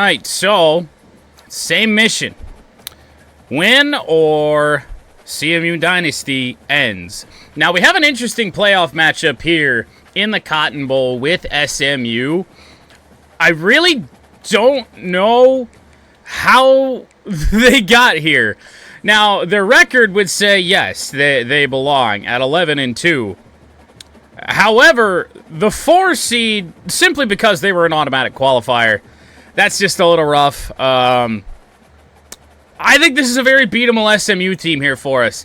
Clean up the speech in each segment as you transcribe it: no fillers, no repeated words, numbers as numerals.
right, so same mission. Win or CMU Dynasty ends. Now, we have an interesting playoff matchup here in the Cotton Bowl with SMU. I really don't know how they got here. Now, their record would say, yes, they belong at 11-2. However, the 4 seed, simply because they were an automatic qualifier, that's just a little rough. I think this is a very beatable SMU team here for us.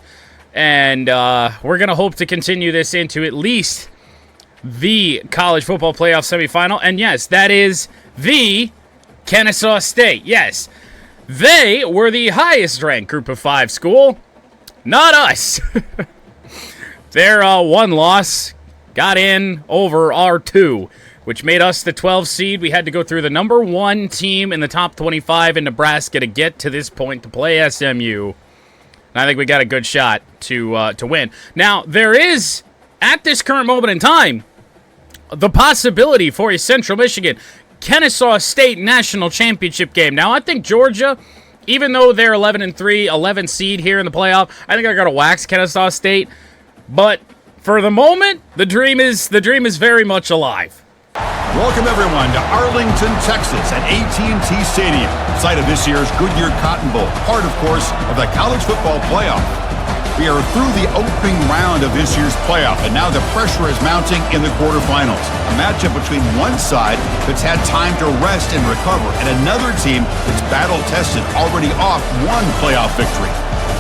And we're going to hope to continue this into at least the college football playoff semifinal. And yes, that is the Kennesaw State. Yes, they were the highest ranked group of 5 school. Not us. Their one loss got in over R2, which made us the 12 seed. We had to go through the number 1 team in the top 25 in Nebraska to get to this point to play SMU. And I think we got a good shot to win. Now, there is, at this current moment in time, the possibility for a Central Michigan Kennesaw State National Championship game. Now, I think Georgia, even though they're 11-3, 11 seed here in the playoff, I think I got to wax Kennesaw State. But for the moment, the dream is very much alive. Welcome everyone to Arlington, Texas at AT&T Stadium, site of this year's Goodyear Cotton Bowl, part, of course, of the college football playoff. We are through the opening round of this year's playoff, and now the pressure is mounting in the quarterfinals. A matchup between one side that's had time to rest and recover, and another team that's battle-tested, already off one playoff victory.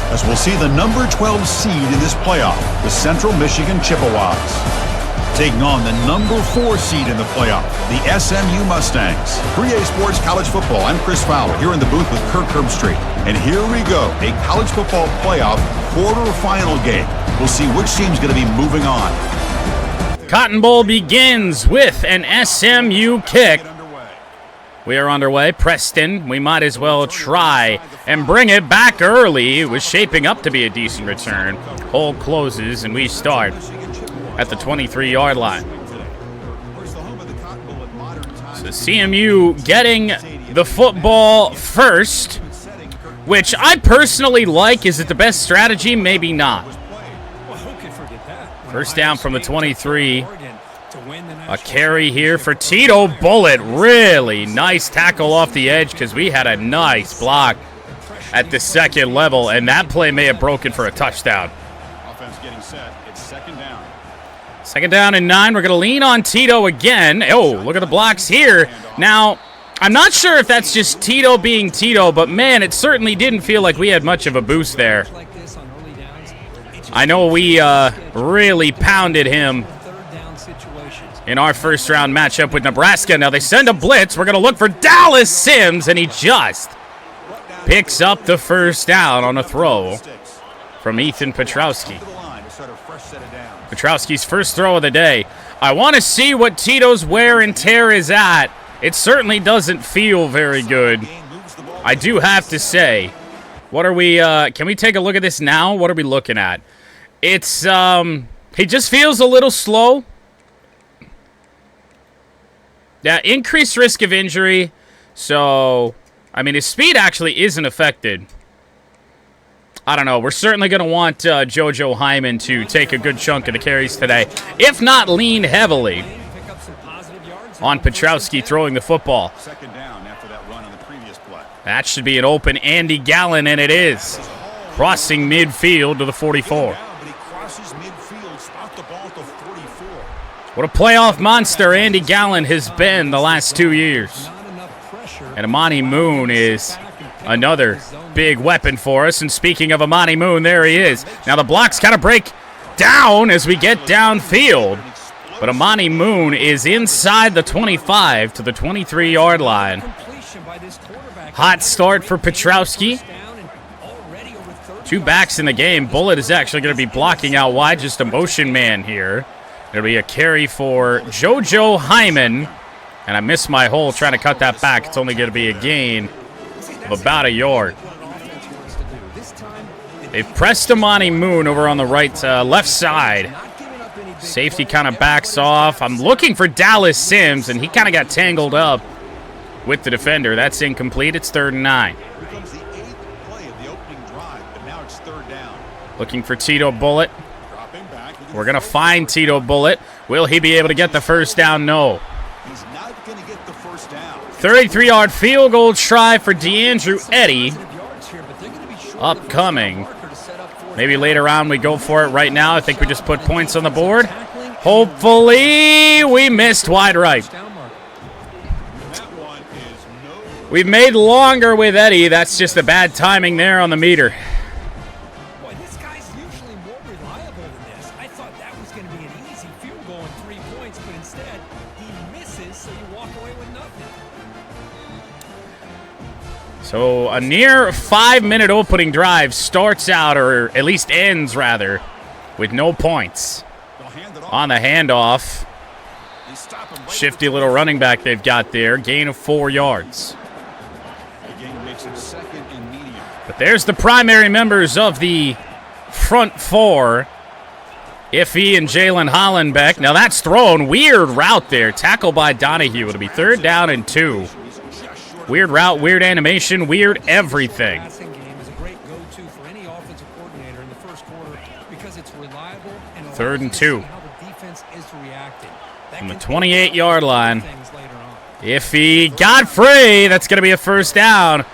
As we'll see the number 12 seed in this playoff, the Central Michigan Chippewas, taking on the number 4 seed in the playoff, the SMU Mustangs. 3A Sports College Football, I'm Chris Fowler, here in the booth with Kirk Herbstreit. And here we go, a college football playoff quarterfinal game. We'll see which team's going to be moving on. Cotton Bowl begins with an SMU kick. We are underway. Preston, we might as well try and bring it back early. It was shaping up to be a decent return. Hole closes, and we start at the 23-yard line. So CMU getting the football first, which I personally like. Is it the best strategy? Maybe not. First down from the 23. A carry here for Tito Bullitt. Really nice tackle off the edge because we had a nice block at the second level, and that play may have broken for a touchdown. Offense getting set. It's second down. Second down and 9. We're going to lean on Tito again. Oh, look at the blocks here. Now, I'm not sure if that's just Tito being Tito, but man, it certainly didn't feel like we had much of a boost there. I know we really pounded him in our first round matchup with Nebraska. Now they send a blitz. We're going to look for Dallas Sims, and he just picks up the first down on a throw from Ethan Petrowski. Petrowski's first throw of the day. I want to see what Tito's wear and tear is at. It certainly doesn't feel very good, I do have to say. What are we, can we take a look at this now? What are we looking at? It's, he just feels a little slow. Yeah, increased risk of injury. So, I mean, his speed actually isn't affected. I don't know. We're certainly going to want JoJo Hyman to take a good chunk of the carries today, if not lean heavily on Petrowski throwing the football. Second down after that run on the previous play. That should be an open Andy Gallen, and it is. Crossing midfield to the 44. What a playoff monster Andy Gallen has been the last 2 years. And Amani Moon is another big weapon for us. And speaking of Amani Moon, there he is. Now the blocks kind of break down as we get downfield. But Amani Moon is inside the 25 to the 23-yard line. Hot start for Petrowski. 2 backs in the game. Bullitt is actually going to be blocking out wide, just a motion man here. It'll be a carry for JoJo Hyman. And I missed my hole trying to cut that back. It's only going to be a gain of about a yard. They've pressed Amani Moon over on the right, left side. Safety kind of backs off. I'm looking for Dallas Sims, and he kind of got tangled up with the defender. That's incomplete. It's 3rd and 9. Becomes the 8th play of the opening drive, but now it's 3rd down. Looking for Tito Bullitt. Dropping back. We're going to find Tito Bullitt. Will he be able to get the first down? No. He's not going to get the first down. 33-yard field goal try for DeAndrew Eddy. Upcoming. Maybe later on we go for it. Right now, I think we just put points on the board. Hopefully, we missed wide right. We've made longer with Eddy. That's just a bad timing there on the meter. Boy, this guy's usually more reliable than this. I thought that was going to be an easy field goal and 3 points, but instead, he misses, so you walk away with nothing. So a near 5-minute opening drive starts out, or at least ends, rather, with no points. On the handoff. Shifty little running back they've got there. Gain of 4 yards. But there's the primary members of the front four. Iffy and Jalen Hollenbeck. Now that's thrown. Weird route there. Tackle by Donahue. It'll be 3rd down and 2. Weird route, weird animation, weird everything. Passing game is a great go-to for any offensive coordinator in the first quarter because it's reliable and 3rd and 2. how the defense is reacting. From the 28-yard line. Iffy got free. That's going to be a first down.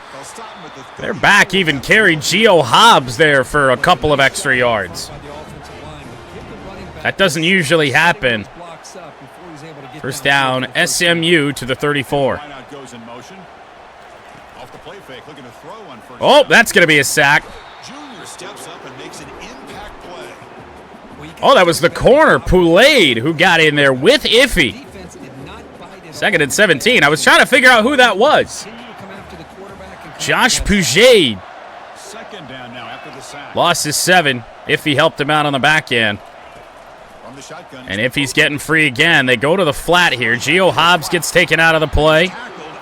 Their back even carried Geo Hobbs there for a couple of extra yards. That doesn't usually happen. First down, SMU to the 34. Oh, that's going to be a sack. Oh, that was the corner, Poulet, who got in there with Iffy. 2nd and 17. I was trying to figure out who that was. Josh Puget. Lost his 7. Iffy helped him out on the back end. And Iffy's getting free again. They go to the flat here. Geo Hobbs gets taken out of the play.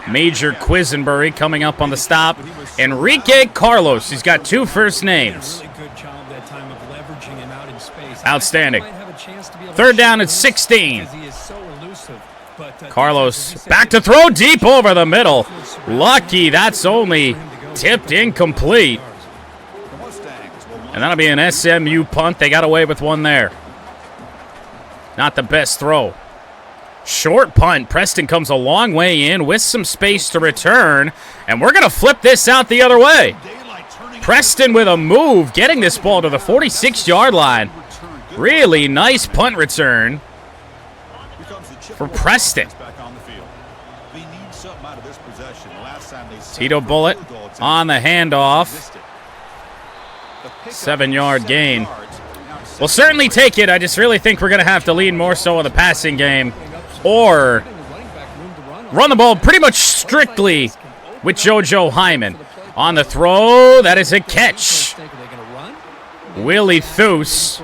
Major Quisenbury coming up on the stop. Enrique Carlos. He's got 2 first names. Outstanding. 3rd down at 16. Carlos back to throw deep over the middle. Lucky that's only tipped incomplete. And that'll be an SMU punt. They got away with one there. Not the best throw. Short punt. Preston comes a long way in with some space to return. And we're going to flip this out the other way. Preston with a move, getting this ball to the 46-yard line. Really nice punt return for Preston. Tito Bullitt on the handoff. 7-yard gain. We'll certainly take it. I just really think we're going to have to lean more so on the passing game or run the ball pretty much strictly with JoJo Hyman. On the throw, that is a catch. Willie Thues,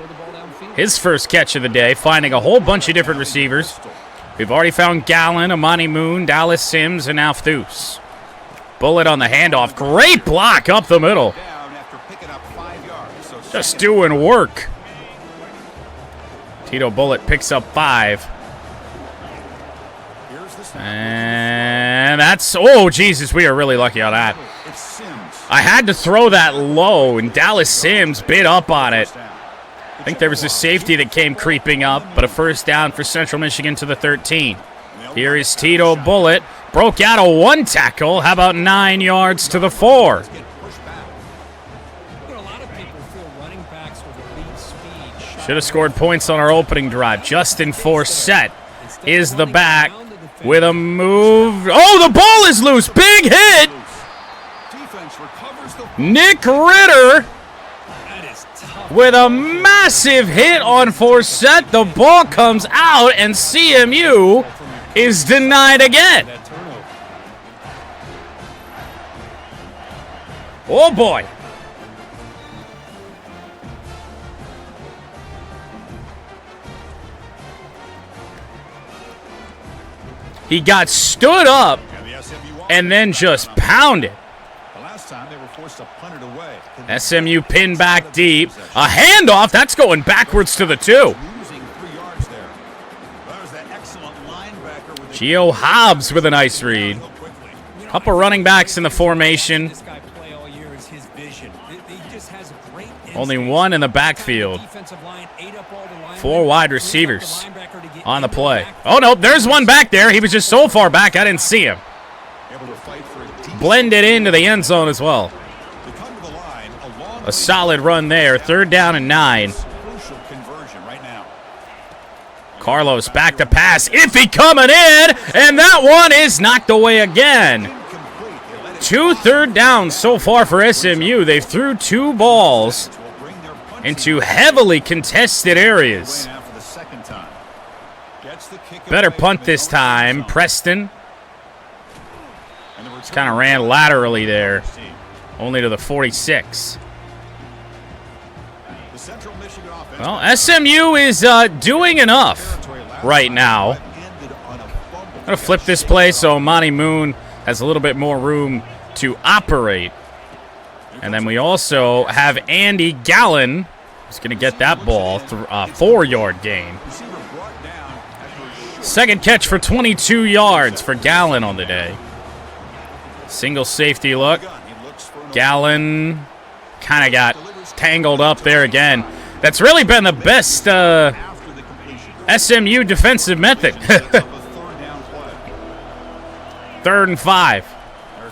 his first catch of the day, finding a whole bunch of different receivers. We've already found Gallen, Amani Moon, Dallas Sims, and now Thues. Bullitt on the handoff. Great block up the middle. Just doing work. Tito Bullitt picks up 5. And that's, oh, Jesus, we are really lucky on that. I had to throw that low, and Dallas Sims bit up on it. I think there was a safety that came creeping up, but a first down for Central Michigan to the 13. Here is Tito Bullitt. Broke out a 1 tackle. How about 9 yards to the 4? Should have scored points on our opening drive. Justin Forsett is the back with a move. Oh, the ball is loose. Big hit. Nick Ritter with a massive hit on Forsett. The ball comes out, and CMU is denied again. Oh, boy. He got stood up and then just pounded. SMU pinned back deep. A handoff. That's going backwards to the 2. Geo Hobbs with a nice read. Couple running backs in the formation. This guy play all year is his vision. He just has a great Only one in the backfield. defensive line, ate up all the linemen, 4 wide freed up the receivers linebacker to get on the into play. backfield. Oh, no, there's one back there. He was just so far back, I didn't see him. Able to fight for a deep Blended into the end zone as well. to come to the line. A long A solid run there. 3rd down and 9. crucial conversion right now. Carlos back to pass. Iffy coming in, and that one is knocked away again. Incomplete. They let it 2 third downs so far for SMU. They've threw 2 balls will bring their punching into heavily contested areas. now for the second time. Gets the kick Better away punt from the this own time. zone. Preston And the return kind of ran laterally there, only to the 46. The Central Michigan offense Well, SMU is doing enough right now. ended on a fumble. I'm going to flip this play so Monty Moon has a little bit more room to operate. And then we also have Andy Gallen, who's going to get that ball, 4-yard gain. Receiver brought down after a Second catch for 22 yards for Gallen on the day. Single safety look. gun. He looks for an Gallen kind of got tangled up there again. That's really been the best after the completion. SMU defensive method. Of a third down play. 3rd and 5.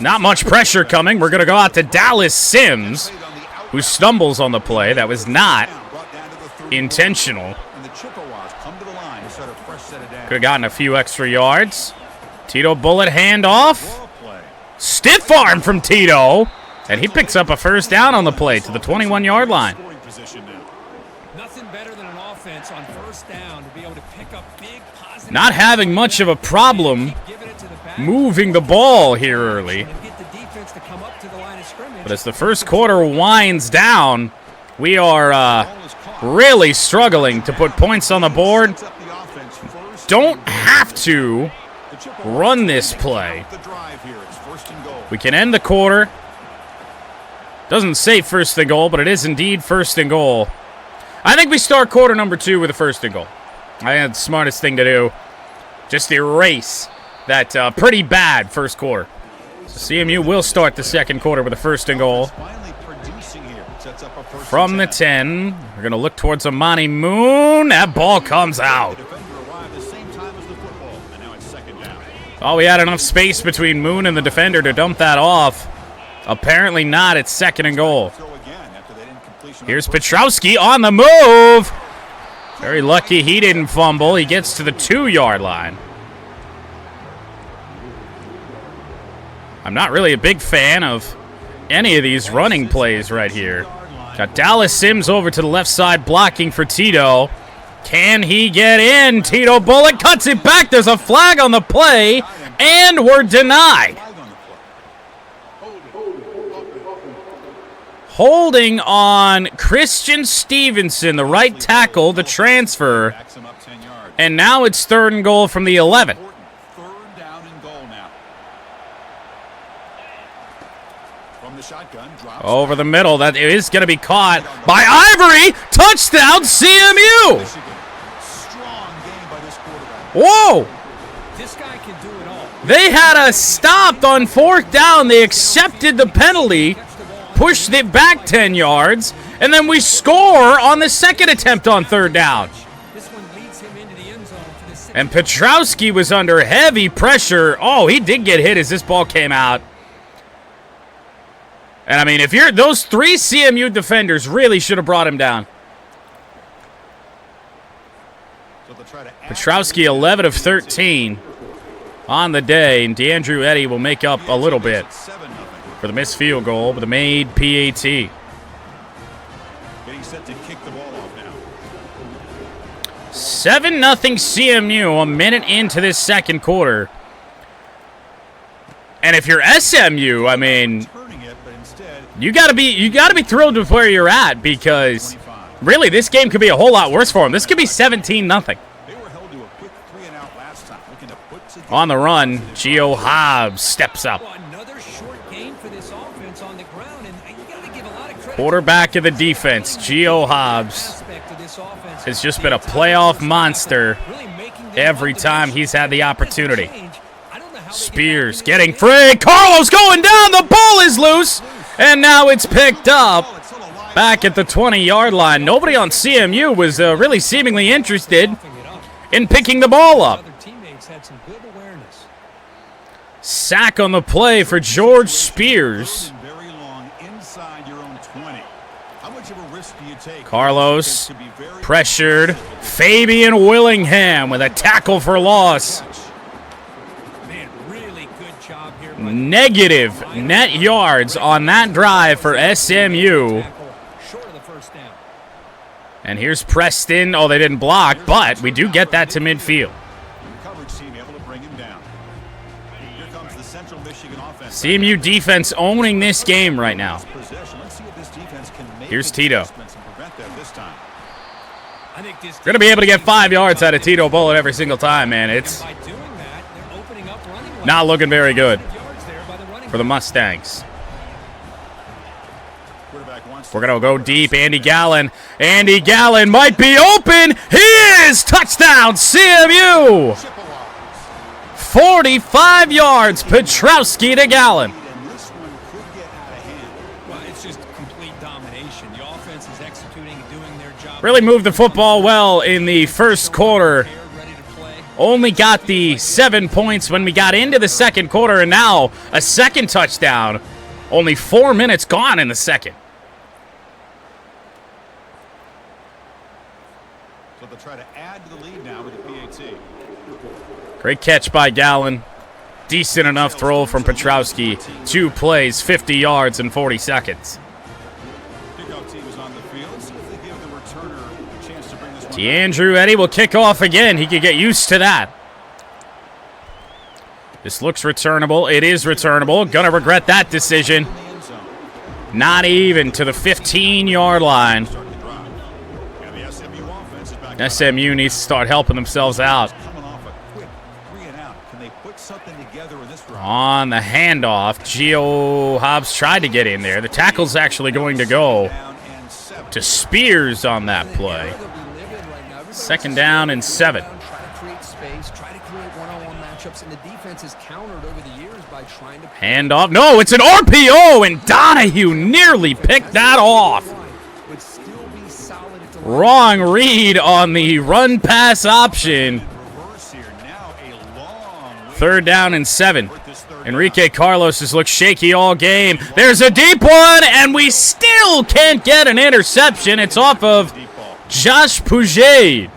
Not much pressure coming. We're going to go out to Dallas Sims, Played on the out who stumbles on the play. That was not brought down to the 30. intentional. And the Chippewas come to the line to start a fresh set of downs. Could have gotten a few extra yards. Tito Bullet handoff. Ball play. Stiff arm from Tito. And he picks up a 1st down on the play to the 21-yard line. Scoring position now. Nothing better than an offense on 1st down to be able to pick up big positive. Not having much of a problem Keep giving it to the back. moving the ball here early. And get the defense to come up to the line of scrimmage. But as the first quarter winds down, we are Ball is caught. really struggling to put points on the board. Sets up the offense first. Don't have to The Chippewas run this play. the drive here. It's 1st and goal. We can end the quarter. Doesn't say 1st and goal, but it is indeed 1st and goal. I think we start quarter number 2 with a 1st and goal. I think that's the smartest thing to do. Just erase that pretty bad first quarter. So CMU will start the second quarter with a 1st and goal. Finally producing here. Sets up a first From the and 10. 10, we're going to look towards Amani Moon. That ball comes out. The defender arrived the same time as the football, and now it's 2nd down. Oh, we had enough space between Moon and the defender to dump that off. Apparently not. It's 2nd and goal. Throw again after that incompletion. Here's Petrowski on the move. Very lucky he didn't fumble. He gets to the 2-yard line. I'm not really a big fan of any of these running plays right here. Got Dallas Sims over to the left side blocking for Tito. Can he get in? Tito Bullock cuts it back. There's a flag on the play, and we're denied. Flag on the play. Holding on Christian Stevenson, the right tackle, the transfer. Backs him up 10 yards. And now it's 3rd and goal from the 11. Important. 3rd down and goal now. From the shotgun, drops. Over the middle. That is going to be caught by Ivory. Touchdown, CMU. Michigan. Strong game by this quarterback. Whoa. This guy can do it all. They had us stopped on 4th down. They accepted the penalty, pushed it back 10 yards, and then we score on the 2nd attempt on 3rd down. This one leads him into the end zone for the 6th. And Petrowski was under heavy pressure. Oh, he did get hit as this ball came out. And I mean, if you're those 3 CMU defenders really should have brought him down. So they'll try to add Petrowski 11 of 13 on the day, and DeAndrew Eddy will make up a little bit 7-0. for the missed field goal with a made PAT. Getting set to kick the ball off now. 7-0 CMU a minute into this second quarter. And if you're SMU, I mean, Turning it, but instead, you gotta be thrilled with where you're at, because 25. really this game could be a whole lot worse for them. This could be 17-0. They were held to a quick 3-and-out last time. Looking to put together On the run, Gio Hobbs steps up. Well, another short game for this offense on the ground, and you got to give a lot of credit. Quarterback of the defense, Gio Hobbs, Aspect of this offense has just been a playoff monster really making them every up to time this he's had the opportunity. change. I don't know how Spears getting free. Carlos going down. The ball is loose. And now it's picked up back at the 20-yard line. Nobody on CMU was really seemingly interested in picking the ball up. Sack on the play for George Spears. Carlos pressured. Fabian Willingham with a tackle for loss. Negative net yards on that drive for SMU. And here's Preston. Oh, they didn't block, but we do get that to midfield. CMU defense owning this game right now. Here's Tito. Going to be able to get 5 yards out of Tito Bullet every single time, man. It's not looking very good for the Mustangs. We're going to go deep. Andy Gallen. Andy Gallen might be open. He is! Touchdown, CMU! 45 yards, Petrowski to Gallen. It's just complete domination. The offense is executing and doing their job. Really moved the football well in the first quarter. Only got the 7 points when we got into the second quarter, and now a second touchdown. Only 4 minutes gone in the second. So they'll try to add to the lead now with the PAT. Great catch by Gallen. Decent enough throw from Petrowski. 2 plays, 50 yards in 40 seconds. DeAndrew Eddy will kick off again. He could get used to that. This looks returnable. It is returnable. Gonna regret that decision. Not even to the 15-yard line. SMU needs to start helping themselves out. On the handoff, Gio Hobbs tried to get in there. The tackle's actually going to go to Spears on that play. 2nd down and 7. Handoff. No, it's an RPO, and Donahue nearly picked that off. Wrong read on the run-pass option. 3rd down and 7. Enrique Carlos has looked shaky all game. There's a deep one, and we still can't get an interception. It's off of Josh Puget.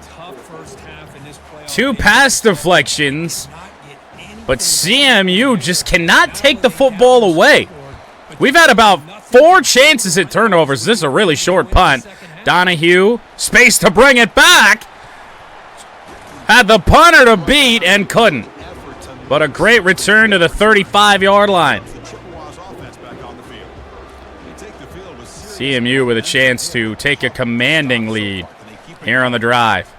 2 pass deflections, but CMU just cannot take the football away. We've had about 4 chances at turnovers. This is a really short punt. Donahue, space to bring it back. Had the punter to beat and couldn't. But a great return to the 35-yard line. CMU with a chance to take a commanding lead here on the drive.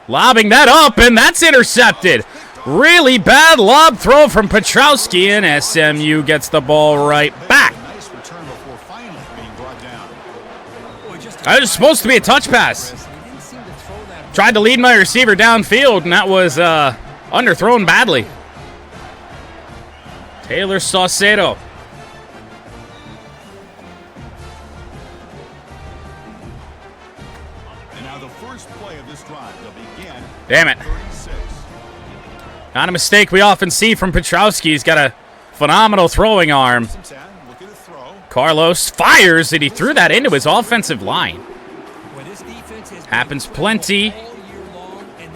Lobbing that up, and that's intercepted. Really bad lob throw from Petrowski, and SMU gets the ball right back. That was supposed to be a touch pass. Tried to lead my receiver downfield, and that was underthrown badly. Taylor Saucedo. And now the first play of this drive will begin. Damn it. Not a mistake we often see from Petrowski. He's got a phenomenal throwing arm. Carlos fires, and he threw that into his offensive line. Happens plenty.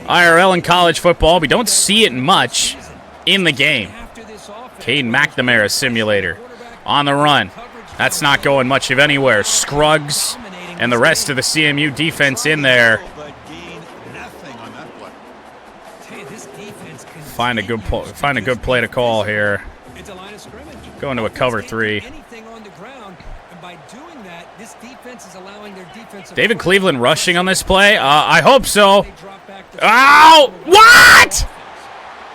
IRL in college football. We don't see it much in the game. Cade McNamara simulator on the run. That's not going much of anywhere. Scruggs and the rest of the CMU defense in there. Find a good play to call here. Going to a cover 3. David Cleveland rushing on this play? I hope so. Ow! What?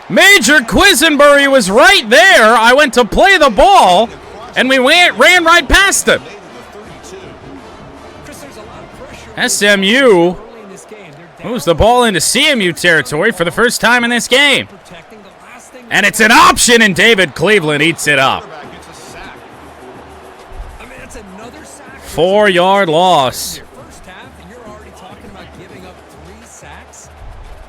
Major Quisenbury was right there. I went to play the ball, and we ran right past him. SMU moves the ball into CMU territory for the first time in this game. And it's an option, and David Cleveland eats it up. I mean, that's another sack. 4-yard loss. Your first half, and you're already talking about giving up 3 sacks.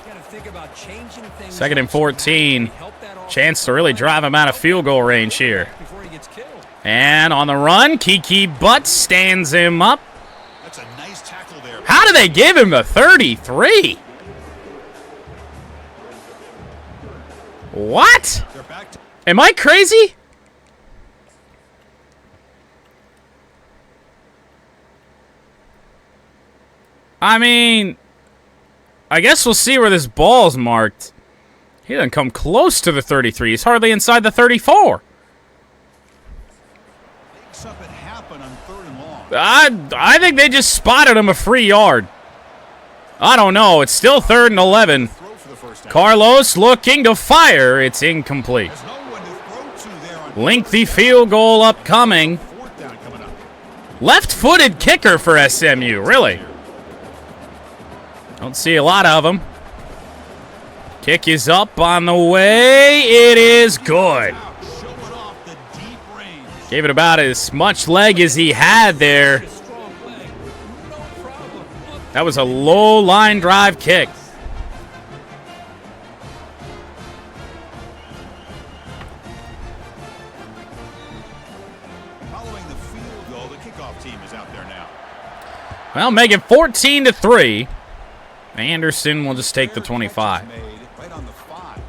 You got to think about changing things. 2nd and 14. Help that offense Chance to really drive him out of field goal range here. before he gets killed. And on the run, Kiki Butt stands him up. That's a nice tackle there. How do they give him a 33? What? They're back to Am I crazy? I mean, I guess we'll see where this ball's marked. He doesn't come close to the 33. He's hardly inside the 34. something happen on 3rd and long. I think they just spotted him a free yard. I don't know. It's still 3rd and 11. Throw for the first down. Carlos looking to fire. It's incomplete. There's no one to throw to there on Lengthy field goal upcoming. 4th down coming up. Left-footed kicker for SMU, really. Don't see a lot of them. Kick is up on the way. It is good. Showing off the deep range. Gave it about as much leg as he had there. A strong leg, no problem. That was a low line drive kick. Following the field goal, the kickoff team is out there now. Well, make it 14-3. Anderson will just take the 25. Made right on the 5.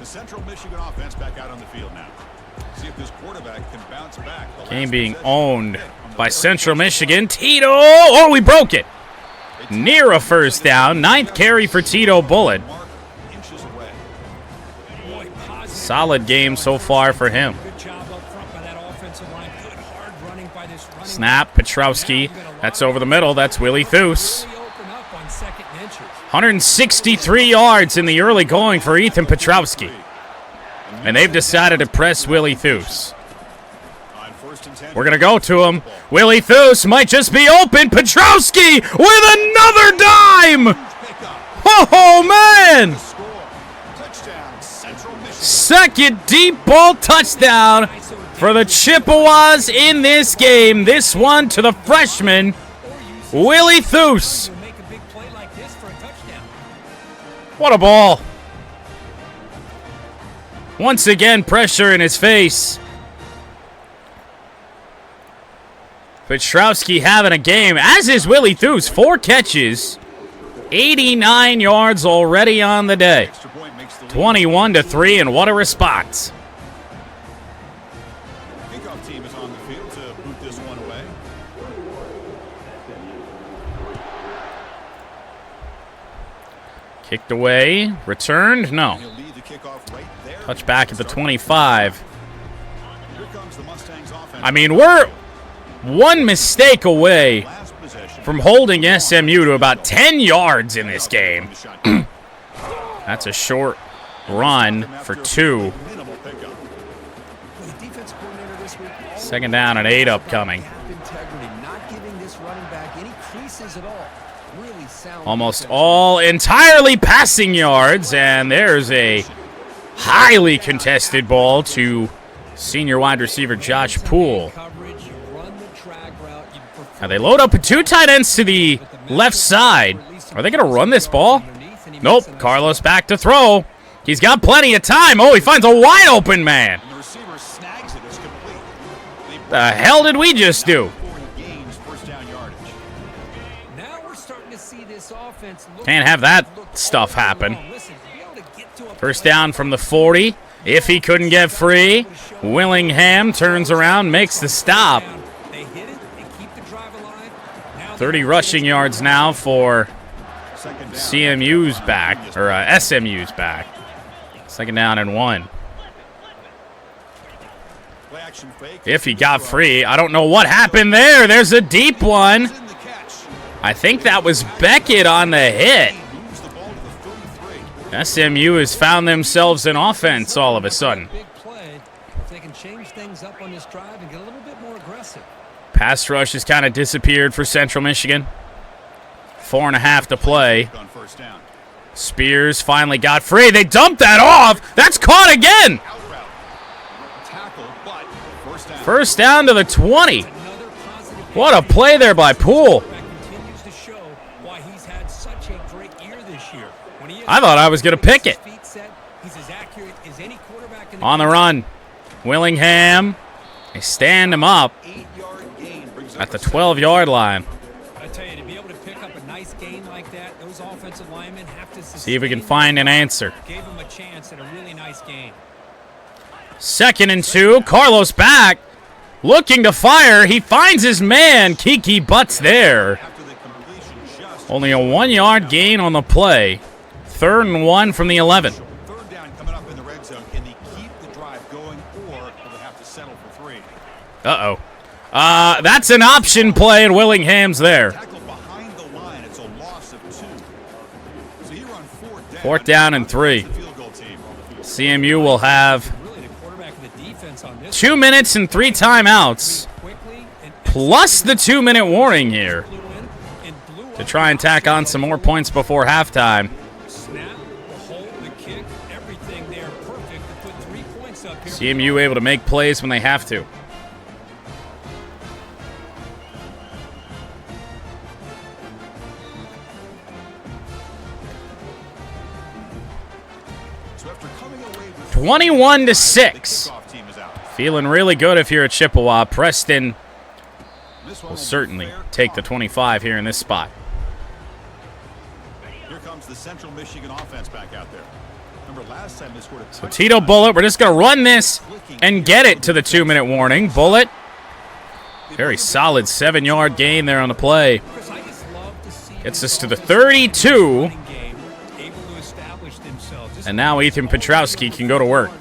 The Central Michigan offense back out on the field now. See if this quarterback can bounce back. The Game last being possession owned hit on the by third Central possession. Michigan. Tito. Oh, we broke it. Near a first down. 9th carry for Tito Bullitt. Mark inches away. Boy, positive. Solid game so far for him. Good job up front by that offensive line. Good hard running by this running Snap, Petrowski. That's over the middle. That's Willie Thoos. Really open up on 2nd and inches. 163 yards in the early going for Ethan Petrowski. And they've decided to press Willie Thoos. On 1st and 10. We're going to go to him. Willie Thoos might just be open. Petrowski with another dime. Pickup. Oh, man. Score. Touchdown. Central Michigan. Second deep ball touchdown for the Chippewas in this game. This one to the freshman, Willie Thoos. Make a big play like this for a touchdown. What a ball. Once again, pressure in his face. Petrowski having a game, as is Willie Thoos. 4 catches, 89 yards already on the day. Extra point makes the lead. 21-3, and what a response. Kickoff team is on the field to boot this one away. Kicked away, returned, no. He'll lead the kickoff right there. Touch back at the 25. Here comes the Mustangs offense. I mean, we're one mistake away Last possession. from holding SMU to about 10 yards in this game. The shotgun. That's a short run for 2. Minimal pickup. The defense coordinator this week. 2nd down and 8 upcoming. Cap integrity, not giving this running back any creases at all. Really sound. Almost all entirely passing yards, and there's a highly contested ball to senior wide receiver Josh Poole. Coverage, you run the track route, you prefer Now they load up with 2 tight ends to the left side. Are they going to run this ball? Nope. Carlos back to throw. He's got plenty of time. Oh, he finds a wide open man. And the receiver snags it. It's complete. The hell did we just do? Gains first down yardage. Now we're starting to see this offense look Can't have that stuff happen. Listen, to be able to get to a First down from the 40. If he couldn't get free, Willingham turns around, makes the stop. They hit it, they keep the drive alive. Now 30 rushing yards now for Second down. CMU's back, or SMU's back. 2nd down and 1. Play action fake. If he got free, I don't know what happened there. There's a deep one. In the catch. I think that was Beckett on the hit. Moves the ball to the 33. SMU has found themselves in offense all of a sudden. big play. If they can change things up on this drive and get a little bit more aggressive. Pass rush has kind of disappeared for Central Michigan. 4.5 to play. On first down. Spears finally got free. They dumped that off. That's caught again. First down to the 20. What a play there by Poole. I thought I was going to pick it. On the run. Willingham. They stand him up at the 12-yard line. I tell you, to be able to pick up a nice gain like that, those offensive linemen have to see if we can find an answer. Gave him a chance at a really nice gain. 2nd and 2. Carlos back. Looking to fire. He finds his man. Kiki butts there. Only a 1-yard gain on the play. 3rd and 1 from the 11. Third down coming up in the red zone. Can they keep the drive going, or will they have to settle for 3? Uh-oh. That's an option play, and Willingham's there. Tackle behind the line. It's a loss of 2. So you run 4th down and 3. CMU will have 2 minutes and 3 timeouts, plus the 2-minute warning here to try and tack on some more points before halftime. CMU able to make plays when they have to. So after coming away with 21-6. Feeling really good if you're a Chippewa. Preston will certainly take the 25 here in this spot. Here comes the Central Michigan offense back out there. Remember last time they scored a So Tito Bullitt, we're just going to run this and get it to the 2-minute warning. Bullitt, very solid 7-yard gain there on the play. Gets us to the 32. And now Ethan Petrowski can go to work.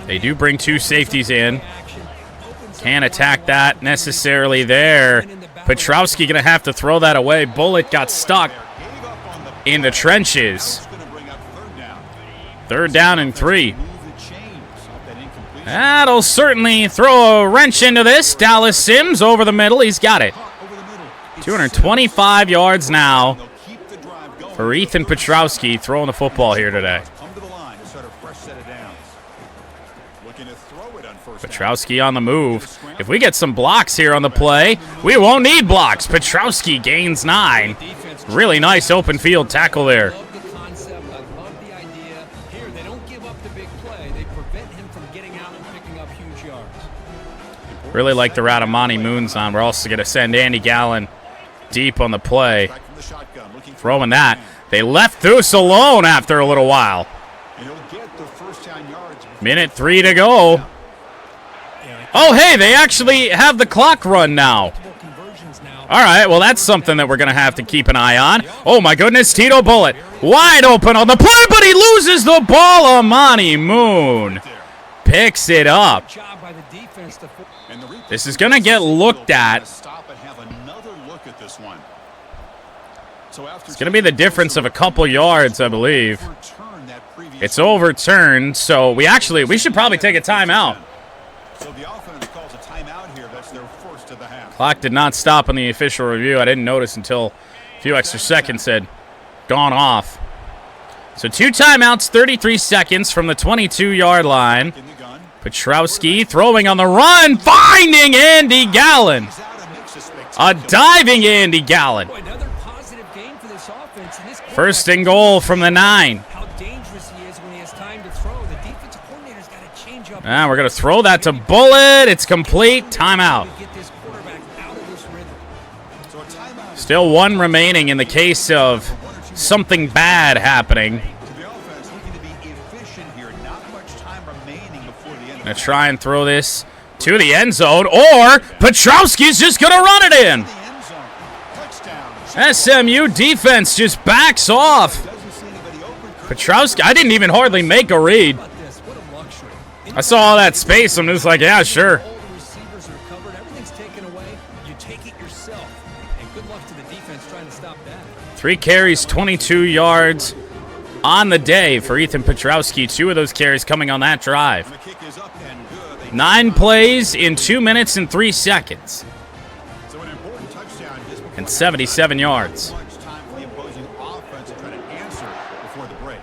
They do bring 2 safeties in. Can't attack that necessarily there. Petrowski going to have to throw that away. Bullitt got stuck in the trenches. 3rd down and 3. That'll certainly throw a wrench into this. Dallas Sims over the middle. He's got it. 225 yards now for Ethan Petrowski throwing the football here today. Petrowski on the move. If we get some blocks here on the play, we won't need blocks. Petrowski gains 9. Really nice open field tackle there. Really like the route Amani Moon's on. We're also going to send Andy Gallen deep on the play. Throwing that. They left Deuce alone after a little while. Minute 3 to go. Oh, hey, they actually have the clock run now. All right, well, that's something that we're going to have to keep an eye on. Oh, my goodness, Tito Bullitt wide open on the play, but he loses the ball. Amani Moon picks it up. This is going to get looked at. It's going to be the difference of a couple yards, I believe. It's overturned, so we should probably take a timeout. So the offense calls a timeout here. That's their first of the half. Clock did not stop on the official review. I didn't notice until a few extra seconds had gone off. So 2 timeouts, 33 seconds from the 22-yard line. Petrowski throwing on the run, finding Andy Gallen. A diving Andy Gallen. 1st and goal from the 9. Now we're going to throw that to Bullitt. It's complete. Timeout. Still 1 remaining in the case of something bad happening. Going to try and throw this to the end zone, or Petrowski's just going to run it in. SMU defense just backs off. Petrowski, I didn't even hardly make a read. I saw all that space. I'm just like, yeah, sure. 3 carries, 22 yards on the day for Ethan Petrowski. 2 of those carries coming on that drive. 9 plays in 2 minutes and 3 seconds. and 77 yards. Much time for the opposing offense to try to answer before the break.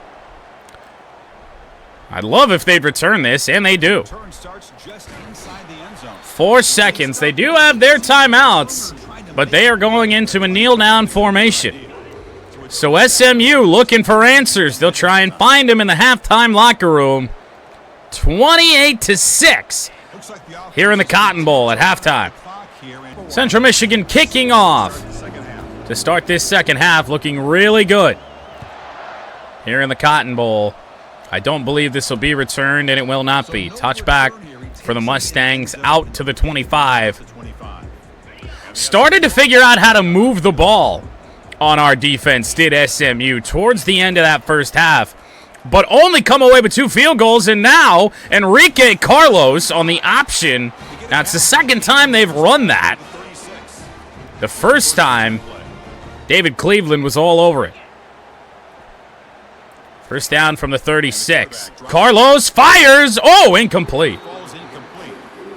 I'd love if they'd return this, and they do. Turn starts just inside the end zone. 4 seconds. They do have their timeouts, but they are going into a kneel-down formation. So SMU looking for answers. They'll try and find him in the halftime locker room. 28-6 here in the Cotton Bowl at halftime. Central Michigan kicking off to start this second half, looking really good here in the Cotton Bowl. I don't believe this will be returned, and it will not be. Touchback for the Mustangs out to the 25. Started to figure out how to move the ball on our defense, did SMU, towards the end of that first half, but only come away with 2 field goals, and now Enrique Carlos on the option. Now, it's the second time they've run that. The first time, David Cleveland was all over it. First down from the 36. Carlos fires. Oh, incomplete.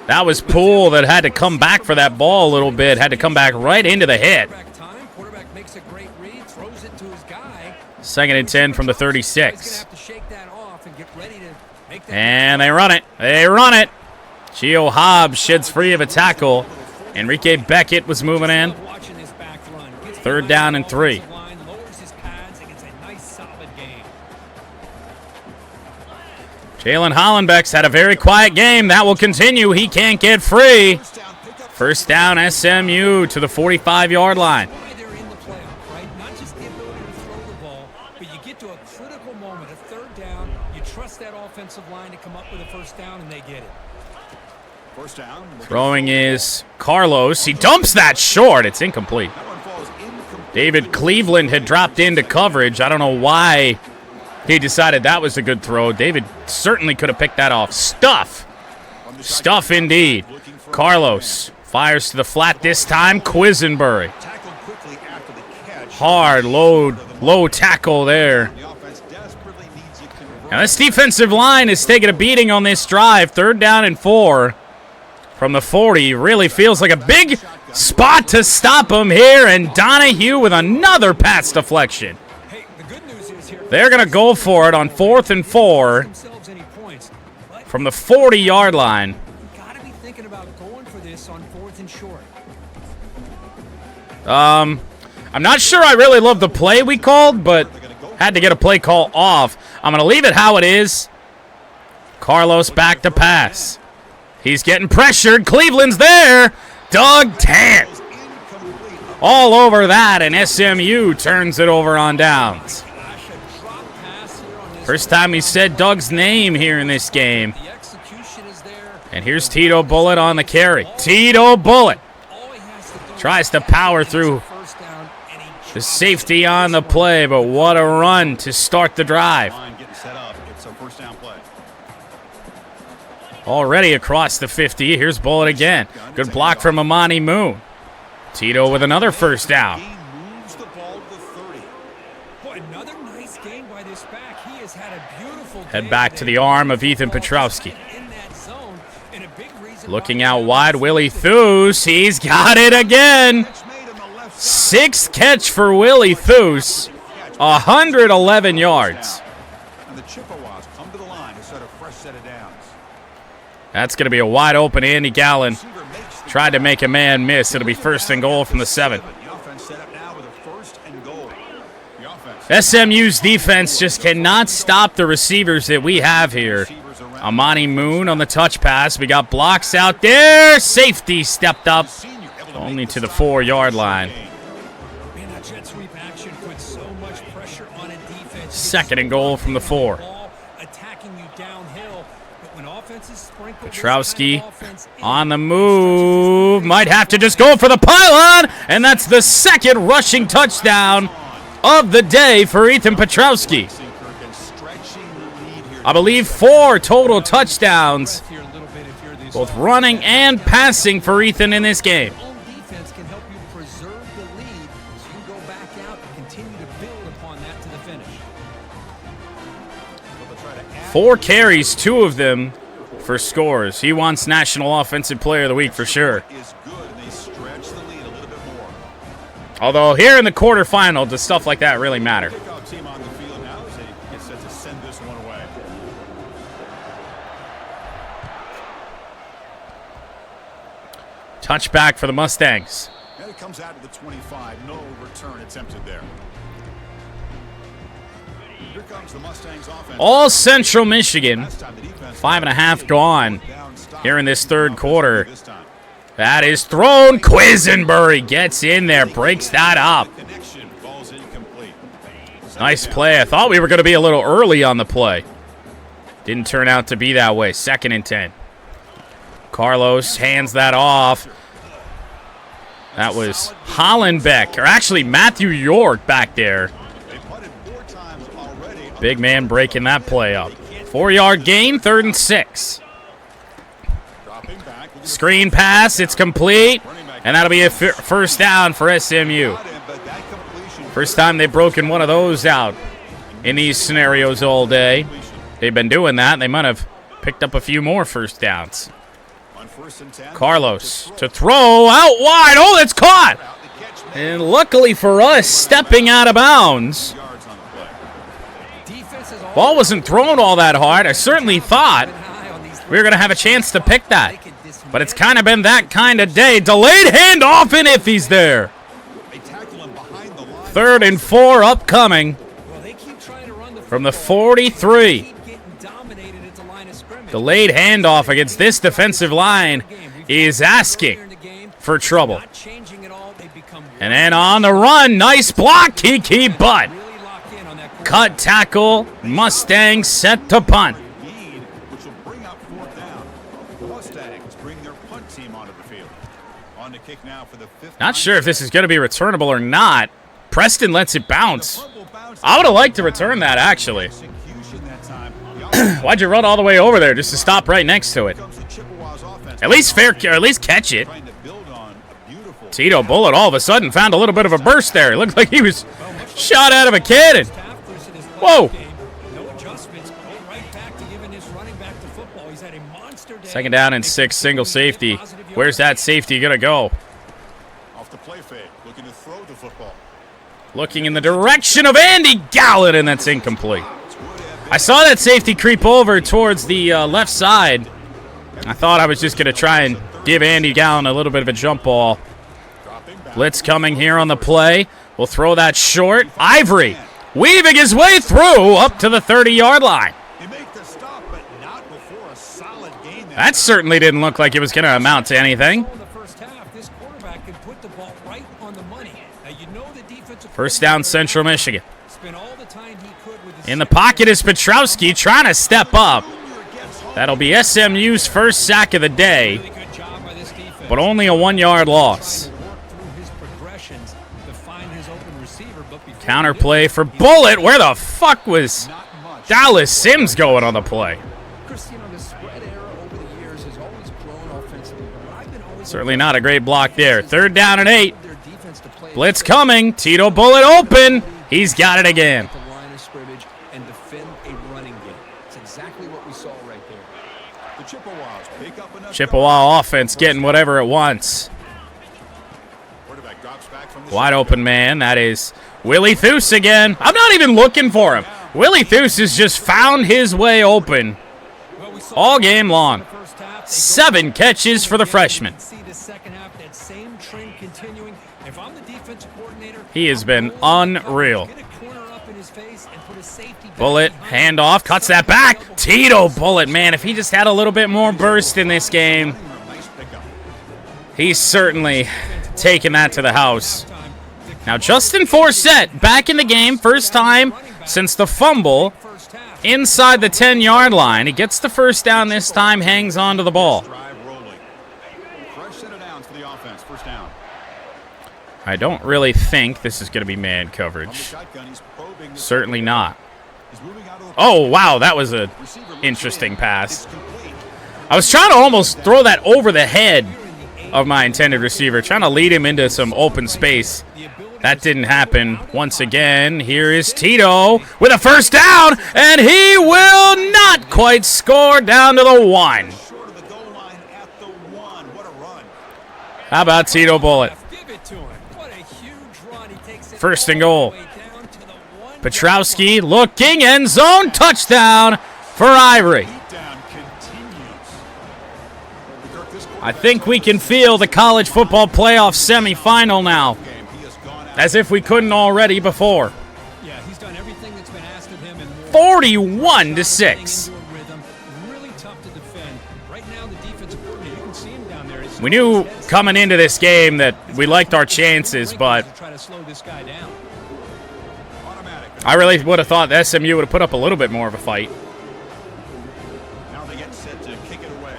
That was Poole that had to come back for that ball a little bit. Had to come back right into the hit. Second and 10 from the 36. And they run it. They run it. Gio Hobbs sheds free of a tackle. Enrique Beckett was moving in. Third down and 3. Jalen Hollenbeck's had a very quiet game. That will continue. He can't get free. First down, SMU to the 45-yard line. Not just the ability to throw the ball, but you get to a critical moment, a third down, you trust that offensive line to come up with a first down, and they get it. First down. Throwing is Carlos. He dumps that short. It's incomplete. David Cleveland had dropped into coverage. I don't know why he decided that was a good throw. David certainly could have picked that off. Stuff. Stuff indeed. Carlos fires to the flat this time. Quisenberry. Hard, low tackle there. Now this defensive line is taking a beating on this drive. Third down and 4 from the 40. Really feels like a big spot to stop him here. And Donahue with another pass deflection. They're going to go for it on 4th and 4 from the 40-yard line. Got to be thinking about going for this on 4th and short. I'm not sure I really love the play we called, but had to get a play call off. I'm going to leave it how it is. Carlos back to pass. He's getting pressured. Cleveland's there. Doug Tant. All over that, and SMU turns it over on downs. First time he said Doug's name here in this game. And here's Tito Bullitt on the carry. Tito Bullitt tries to power through the safety on the play, but what a run to start the drive. Already across the 50. Here's Bullitt again. Good block from Amani Moon. Tito with another first down. Head back to the arm of Ethan Petrowski. Looking out wide, Willie Thues. He's got it again. 6th catch for Willie Thues. 111 yards. And the Chippewas come to the line to set a fresh set of downs. That's going to be a wide open Andy Gallen. Tried to make a man miss. It'll be 1st and goal from the 7. SMU's defense just cannot stop the receivers that we have here. Amani Moon on the touch pass. We got blocks out there. Safety stepped up only to the 4-yard line. 2nd and goal from the 4. Petrowski on the move. Might have to just go for the pylon. And that's the 2nd rushing touchdown of the day for Ethan Petrowski. I believe 4 total touchdowns, both running and passing for Ethan in this game. 4 carries, 2 of them for scores. He wants National Offensive Player of the Week for sure. Although here in the quarterfinal, does stuff like that really matter? Kickoff team on the field now as they get set to send this one away. Touchback for the Mustangs. And it comes out to the 25. No return attempted there. Here comes the Mustangs offense. All Central Michigan. Last time the defense 5.5 gone down stop. here in this third quarter. This time. That is thrown. Quisenberry gets in there, breaks that up. Connection falls incomplete. Nice play. I thought we were going to be a little early on the play. Didn't turn out to be that way. 2nd and 10. Carlos hands that off. That was Hollenbeck, or actually Matthew York back there. They putted 4 times already. Big man breaking that play up. 4-yard gain, 3rd and 6. Dropping back. Screen pass, it's complete, and that'll be a first down for SMU. But that completion First time they've broken one of those out in these scenarios all day. They've been doing that. They might have picked up a few more first downs. on 1st and 10. Carlos to throw out wide. Oh, that's caught. And luckily for us, stepping out of bounds. Yards on the play. Ball wasn't thrown all that hard. I certainly thought we were going to have a chance to pick that. But it's kind of been that kind of day. Delayed handoff, and if he's there. They tackle him behind the line. 3rd and 4 upcoming from the 43. Delayed handoff against this defensive line is asking for trouble. And then on the run, nice block, Kiki Butt. Cut tackle, Mustangs set to punt. Which will bring up 4th down. The Mustangs bring their punt team onto the field. On the kick now for the 5th. Not sure if this is going to be returnable or not. Preston lets it bounce. I would have liked to return that, actually. Why'd you run all the way over there just to stop right next to it? At least catch it. Tito Bullitt all of a sudden found a little bit of a burst there. It looked like he was shot out of a cannon. Whoa. 2nd down and 6, single safety. Where's that safety going to go? Off the play fake, looking to throw the football. Looking in the direction of Andy Gallant, and that's incomplete. I saw that safety creep over towards the left side. I thought I was just going to try and give Andy Gallant a little bit of a jump ball. Blitz coming here on the play. We'll throw that short. Ivory weaving his way through up to the 30-yard line. That certainly didn't look like it was going to amount to anything. First down, Central Michigan. In the pocket is Petrowski trying to step up. That'll be SMU's first sack of the day, but only a 1-yard loss. Counterplay for Bullitt. Where the fuck was Dallas Sims going on the play? Certainly not a great block there. 3rd down and 8. Blitz coming. Tito Bullitt open. He's got it again. Chippewa offense getting whatever it wants. Wide open man. That is Willie Thues again. I'm not even looking for him. Willie Thues has just found his way open all game long. 7 catches for the freshman. He has been unreal. Bullitt, handoff, cuts that back. Tito Bullitt, man, if he just had a little bit more burst in this game, he's certainly taken that to the house. Now, Justin Forsett back in the game, first time since the fumble inside the 10-yard line. He gets the first down this time, hangs on to the ball. I don't really think this is going to be man coverage. Certainly not. Oh, wow, that was an interesting pass. I was trying to almost throw that over the head of my intended receiver, trying to lead him into some open space. That didn't happen. Once again, here is Tito with a first down, and he will not quite score down to the 1. How about Tito Bullitt? First and goal. Petrowski looking, end zone, touchdown for Ivory. I think we can feel the college football playoff semifinal now, as if we couldn't already before. Yeah, he's done everything that's been asked of him and more. 41-6. Really tough to defend. Right now, the defensive coordinator, you can see him down there. We knew coming into this game that we liked our chances, but try to slow this guy down. I really would have thought that SMU would have put up a little bit more of a fight. Now they get set to kick it away.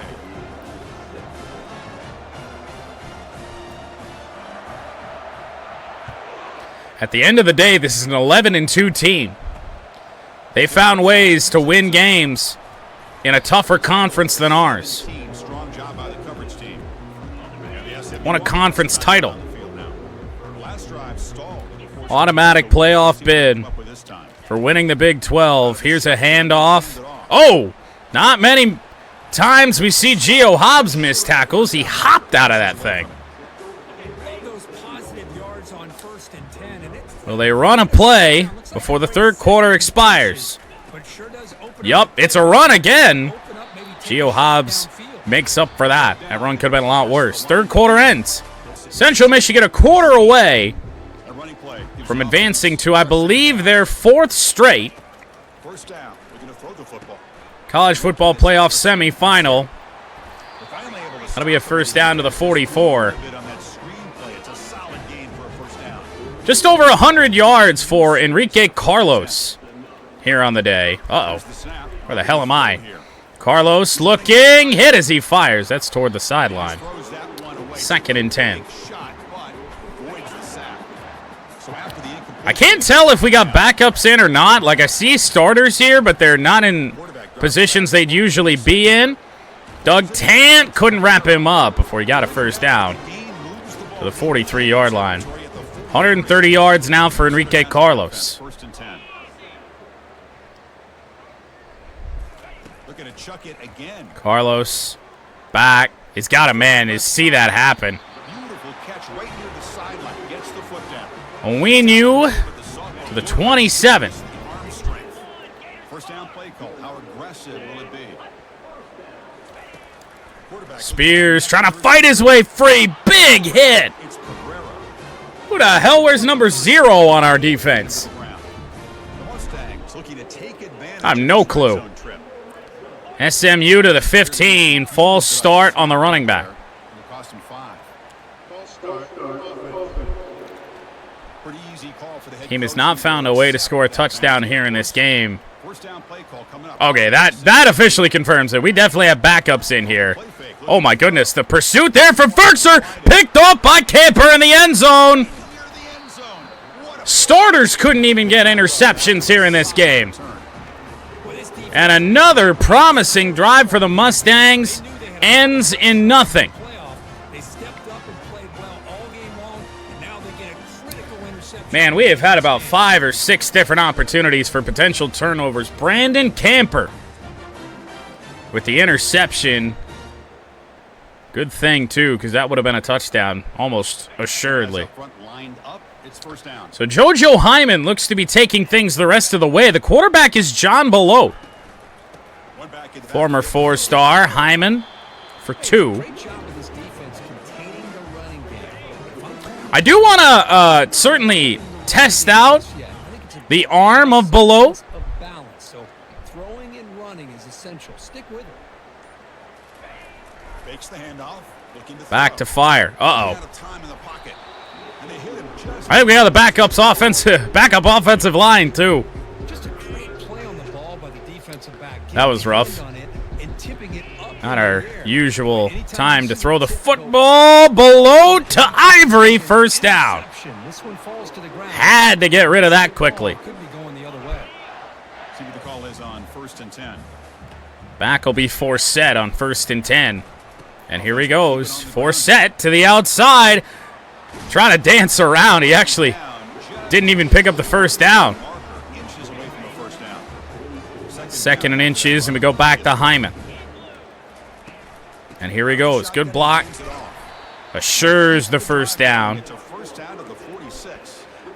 At the end of the day, this is an 11-2 team. They found ways to win games in a tougher conference than ours. Strong job by the coverage team. Won a conference title. Automatic playoff bid for winning the Big 12. Here's a handoff. Oh, not many times we see Gio Hobbs miss tackles. He hopped out of that thing. Will they run a play before the third quarter expires? Yup, it's a run again. Gio Hobbs makes up for that. That run could have been a lot worse. Third quarter ends. Central Michigan a quarter away from advancing to, I believe, their fourth straight college football playoff semifinal. That'll be a first down to the 44. Just over 100 yards for Enrique Carlos here on the day. Uh-oh. Where the hell am I? Carlos looking, hit as he fires. That's toward the sideline. 2nd and 10. I can't tell if we got backups in or not. Like, I see starters here, but they're not in positions they'd usually be in. Doug Tant couldn't wrap him up before he got a first down to the 43-yard line. 130 yards now for Enrique Carlos. Carlos back. He's got a man. You see that happen. Owinu to the 27. Spears trying to fight his way free. Big hit. Who the hell wears number 0 on our defense? I have no clue. SMU to the 15. False start on the running back. Team has not found a way to score a touchdown here in this game. Okay, that officially confirms it. We definitely have backups in here. Oh my goodness, the pursuit there from Ferkser, picked up by Camper in the end zone. Starters couldn't even get interceptions here in this game. And another promising drive for the Mustangs ends in nothing. Man, we have had about 5 or 6 different opportunities for potential turnovers. Brandon Camper with the interception. Good thing, too, because that would have been a touchdown, almost assuredly. So JoJo Hyman looks to be taking things the rest of the way. The quarterback is John Belote. Former 4-star Hyman for 2. I do want to certainly test out the arm of Belote. So throwing and running is essential. Stick with it. Back to fire. Uh-oh. I think we have the backup offensive line, too. Just a great play on the ball by the defensive back. That was rough. Not our usual time to throw the football. Belote to Ivory, first down. Had to get rid of that quickly. Back will be Forsett on 1st and 10. And here he goes. Forsett to the outside. Trying to dance around. He actually didn't even pick up the first down. 2nd and inches, and we go back to Hyman. And here he goes. Good block. Assures the first down.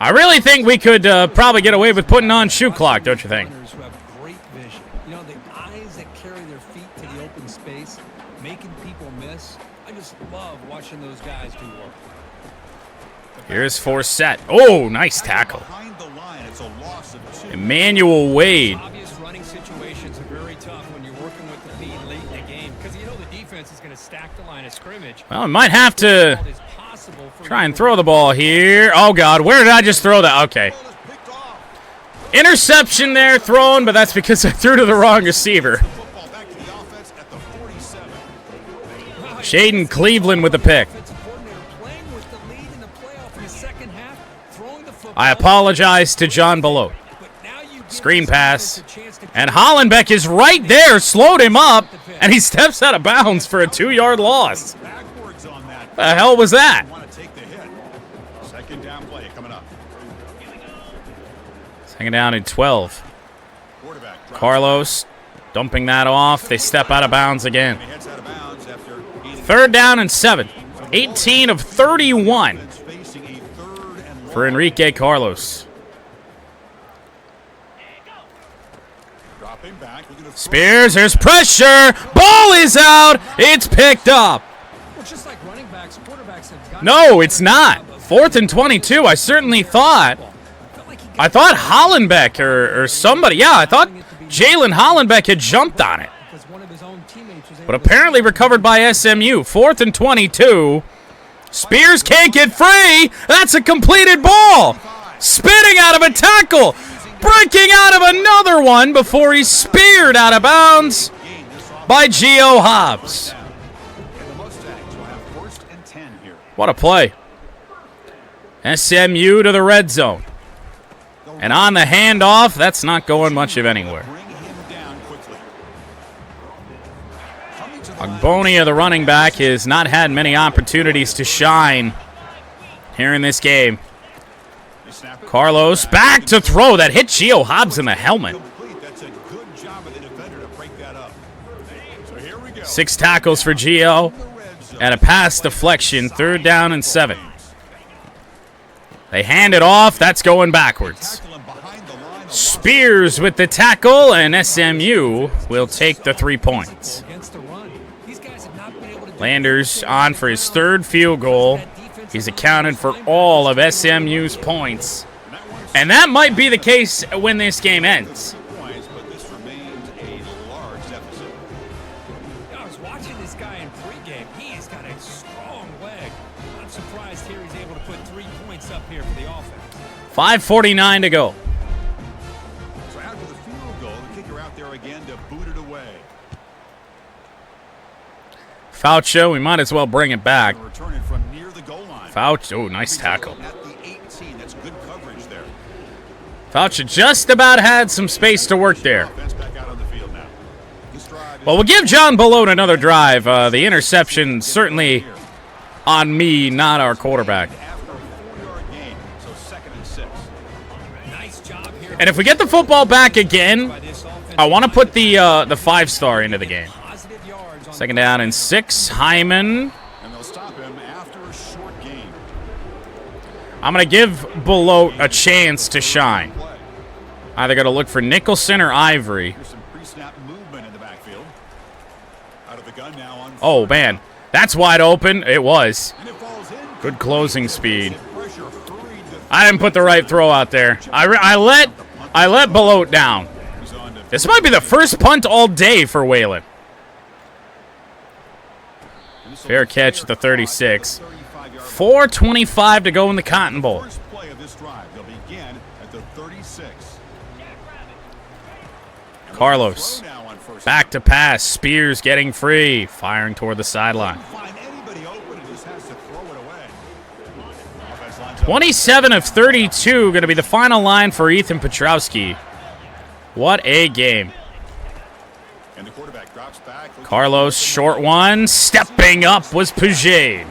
I really think we could probably get away with putting on shoot clock, don't you think? Runners who have great vision. You know, the eyes that carry their feet to the open space, making people miss. I just love watching those guys do work. Here's Forsett. Oh, nice tackle. Behind the line, it's a loss of 2. Emmanuel Wade. Obvious running situations are very tough when you're working with the lead late in the game because you know the defense is going to stack the line of scrimmage. Well, we might have to try and throw the ball here. Oh, God. Where did I just throw that? Okay. Interception there thrown, but that's because I threw to the wrong receiver. Shaden Cleveland with the pick. I apologize to John Belote. Screen pass. And Hollenbeck is right there, slowed him up, and he steps out of bounds for a 2-yard loss. The hell was that? Second down play coming up. Second down and 12. Carlos dumping that off. They step out of bounds again. Third down and 7. 18 of 31 for Enrique Carlos. Spears, there's pressure. Ball is out. It's picked up. No, it's not. 4th and 22. I certainly thought. I thought Hollenbeck or somebody. Yeah, I thought Jalen Hollenbeck had jumped on it. But apparently recovered by SMU. 4th and 22. Spears can't get free. That's a completed ball. Spitting out of a tackle. Breaking out of another one before he's speared out of bounds by Gio Hobbs. What a play. SMU to the red zone. And on the handoff, that's not going much of anywhere. Agbonia, the running back, has not had many opportunities to shine here in this game. Carlos back to throw. That hit Gio Hobbs in the helmet. 6 tackles for Gio and a pass deflection. 3rd down and 7. They hand it off. That's going backwards. Spears with the tackle, and SMU will take the 3 points. Landers on for his 3rd field goal. He's accounted for all of SMU's points. And that might be the case when this game ends. I was watching this guy in pregame. He has got a strong leg. I'm surprised here he's able to put 3 points up here for the offense. 5:49 to go. So after the field goal, the kicker out there again to boot it away. Faucio, we might as well bring it back. Return it from near the goal line. Faucio, oh, nice tackle. At the 18, that's good coverage there. Faucio just about had some space to work there. Well, we'll give John Belote another drive. The interception certainly on me, not our quarterback. And if we get the football back again, I want to put the 5-star into the game. 2nd down and 6. Hyman. And they'll stop him after a short game. I'm going to give Belote a chance to shine. Either going to look for Nicholson or Ivory. Oh, man. That's wide open. It was. Good closing speed. I didn't put the right throw out there. I let Belote down. This might be the first punt all day for Whalen. Fair catch at the 36. 4:25 to go in the Cotton Bowl. Carlos. Back to pass. Spears getting free. Firing toward the sideline. 27 of 32 going to be the final line for Ethan Petrowski. What a game. Carlos, short one. Stepping up was Puget.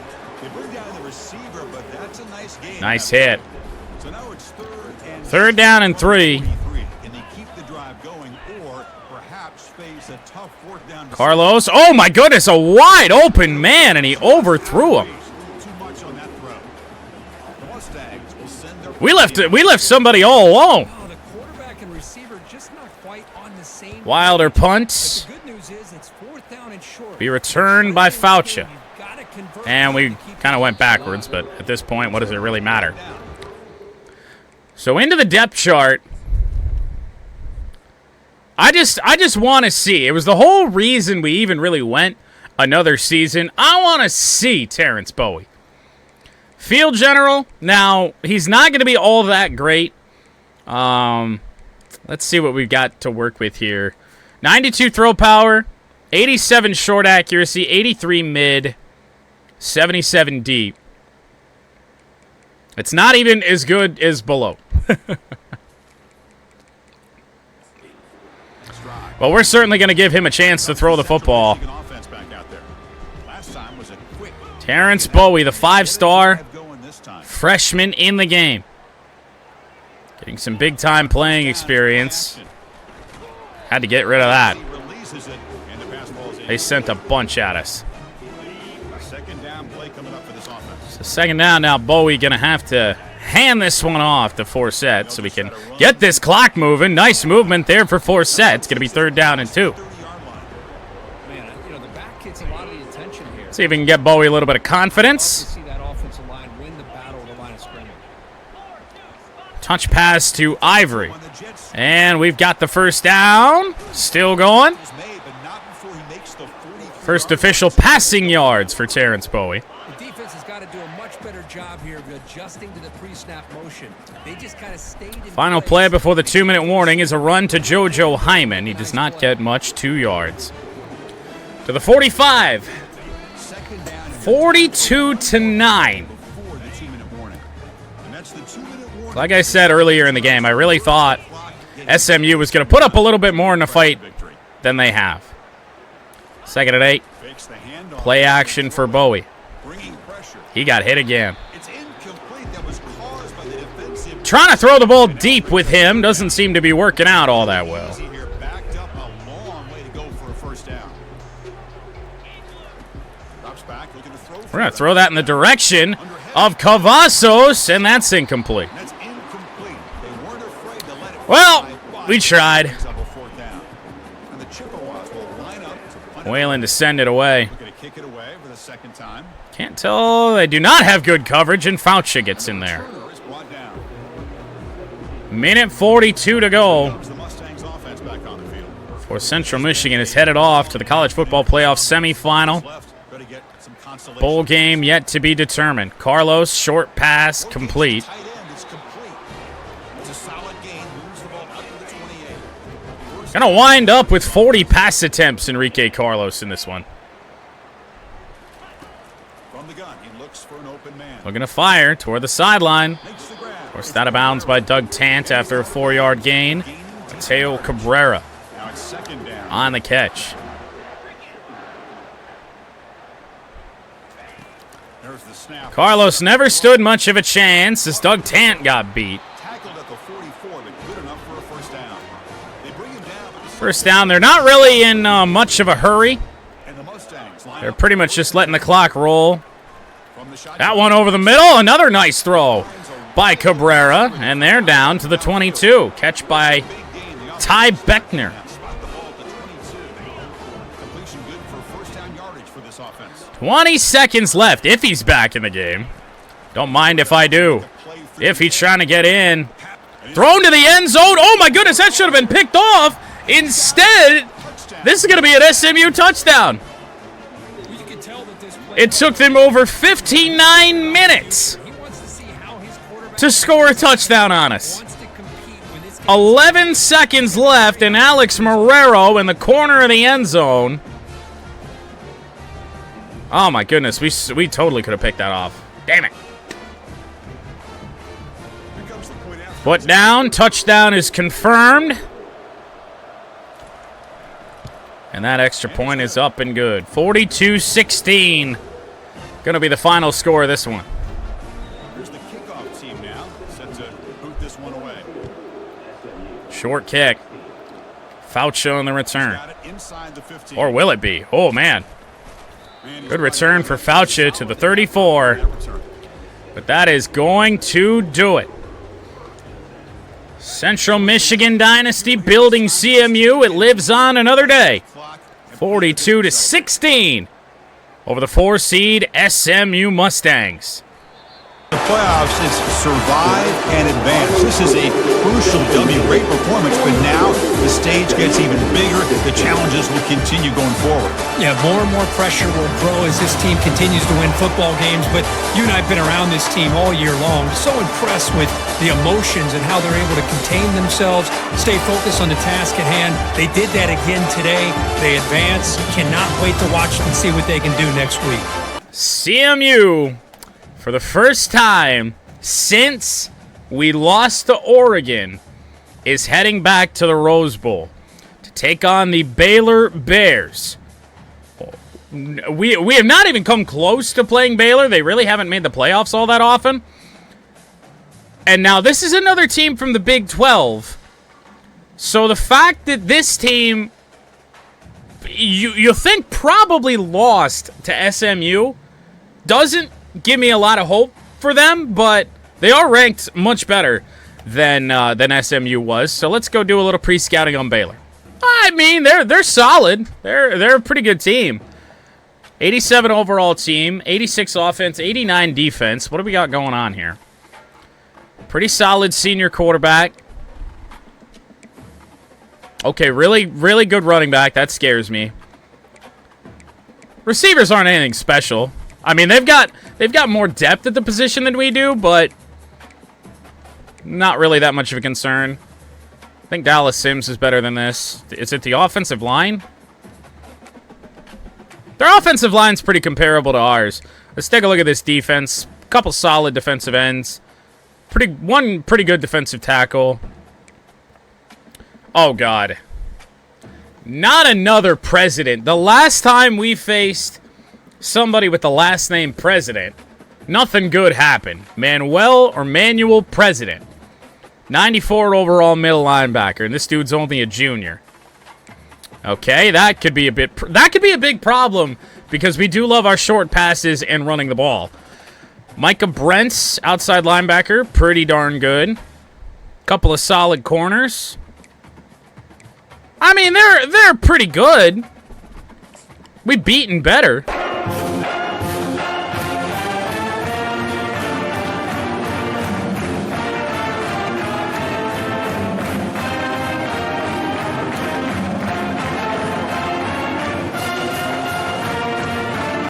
Nice hit. 3rd down and 3. Carlos, oh my goodness, a wide open man, and he overthrew him. We left somebody all alone. Oh, the quarterback and receiver just not quite on the same. Wilder punts. But the good news is it's 4th down and short. Be returned by Fauci. You've gotta convert And we to keep kind of went backwards, but at this point, what does it really matter? So into the depth chart. I just want to see. It was the whole reason we even really went another season. I want to see Terrence Bowie. Field general. Now, he's not going to be all that great. Let's see what we've got to work with here. 92 throw power, 87 short accuracy, 83 mid, 77 deep. It's not even as good as below. Well, we're certainly going to give him a chance to throw the football. Terrence Bowie, the 5-star freshman in the game. Getting some big-time playing experience. Had to get rid of that. They sent a bunch at us. So second down now, Bowie going to have to hand this one off to Forsett so we can get this clock moving. Nice movement there for Forsett. It's going to be 3rd down and 2. Man, you know, the back gets a lot of the attention here. See if we can get Bowie a little bit of confidence. See that offensive line win the battle of the line of scrimmage. Touch pass to Ivory. And we've got the 1st down. Still going. First official passing yards for Terrence Bowie. The defense has got to do a much better job here of adjusting to the pre-snap motion. They just kind of stayed in Final place. play before the 2-minute warning is a run to JoJo Hyman. He does not get much, 2 yards. To the 45. 42-9. Like I said earlier in the game, I really thought SMU was going to put up a little bit more in the fight than they have. 2nd and 8. Play action for Bowie. He got hit again. Trying to throw the ball deep with him doesn't seem to be working out all that well. We're going to throw that in the direction of Cavazos, and that's incomplete. Well, we tried. Whalen to send it away. Can't tell. They do not have good coverage, and Fauci gets in there. Minute 42 to go. For Central Michigan is headed off to the college football playoff semifinal. Bowl game yet to be determined. Carlos, short pass, complete. Gonna wind up with 40 pass attempts, Enrique Carlos, in this one. Looking to fire toward the sideline. Forced out of bounds by Doug Tant after a 4-yard gain. Mateo Cabrera on the catch. Carlos never stood much of a chance as Doug Tant got beat. First down, they're not really in much of a hurry. They're pretty much just letting the clock roll. That one over the middle, another nice throw by Cabrera, and they're down to the 22. Catch by Ty Beckner. 20 seconds left if he's back in the game. Don't mind if I do. If he's trying to get in. Thrown to the end zone. Oh my goodness, that should have been picked off. Instead, this is going to be an SMU touchdown. It took them over 59 minutes to score a touchdown on us. 11 seconds left, and Alex Marrero in the corner of the end zone. Oh my goodness, we totally could have picked that off. Damn it. Foot down, touchdown is confirmed. And that extra point is up and good. 42-16. Going to be the final score of this one. Here's the kickoff team now, set to boot this one away. Short kick. Fauci on the return. Or will it be? Oh, man. Good return for Fauci to the 34. But that is going to do it. Central Michigan Dynasty building CMU. It lives on another day. 42-16 over the 4-seed SMU Mustangs. The playoffs is survive and advance. This is a crucial W. Great performance, but now the stage gets even bigger. The challenges will continue going forward. Yeah, more and more pressure will grow as this team continues to win football games, but you and I have been around this team all year long. So impressed with the emotions and how they're able to contain themselves, stay focused on the task at hand. They did that again today. They advance. Cannot wait to watch and see what they can do next week. CMU, for the first time since we lost to Oregon, is heading back to the Rose Bowl to take on the Baylor Bears. We have not even come close to playing Baylor. They really haven't made the playoffs all that often. And now this is another team from the Big 12. So the fact that this team, you think probably lost to SMU, doesn't give me a lot of hope for them, but they are ranked much better than SMU was. So let's go do a little pre-scouting on Baylor. I mean, they're solid. They're a pretty good team. 87 overall team, 86 offense, 89 defense. What do we got going on here? Pretty solid senior quarterback. Okay, really, really good running back. That scares me. Receivers aren't anything special. I mean, they've got more depth at the position than we do, but not really that much of a concern. I think Dallas Sims is better than this. Is it the offensive line? Their offensive line's pretty comparable to ours. Let's take a look at this defense. A couple solid defensive ends. One pretty good defensive tackle. Oh, God. Not another president. The last time we faced somebody with the last name President, nothing good happened. Manuel President. 94 overall middle linebacker, and this dude's only a junior. Okay, that could be a big problem because we do love our short passes and running the ball. Micah Brent's outside linebacker, pretty darn good. Couple of solid corners. I mean, they're pretty good. We've beaten better.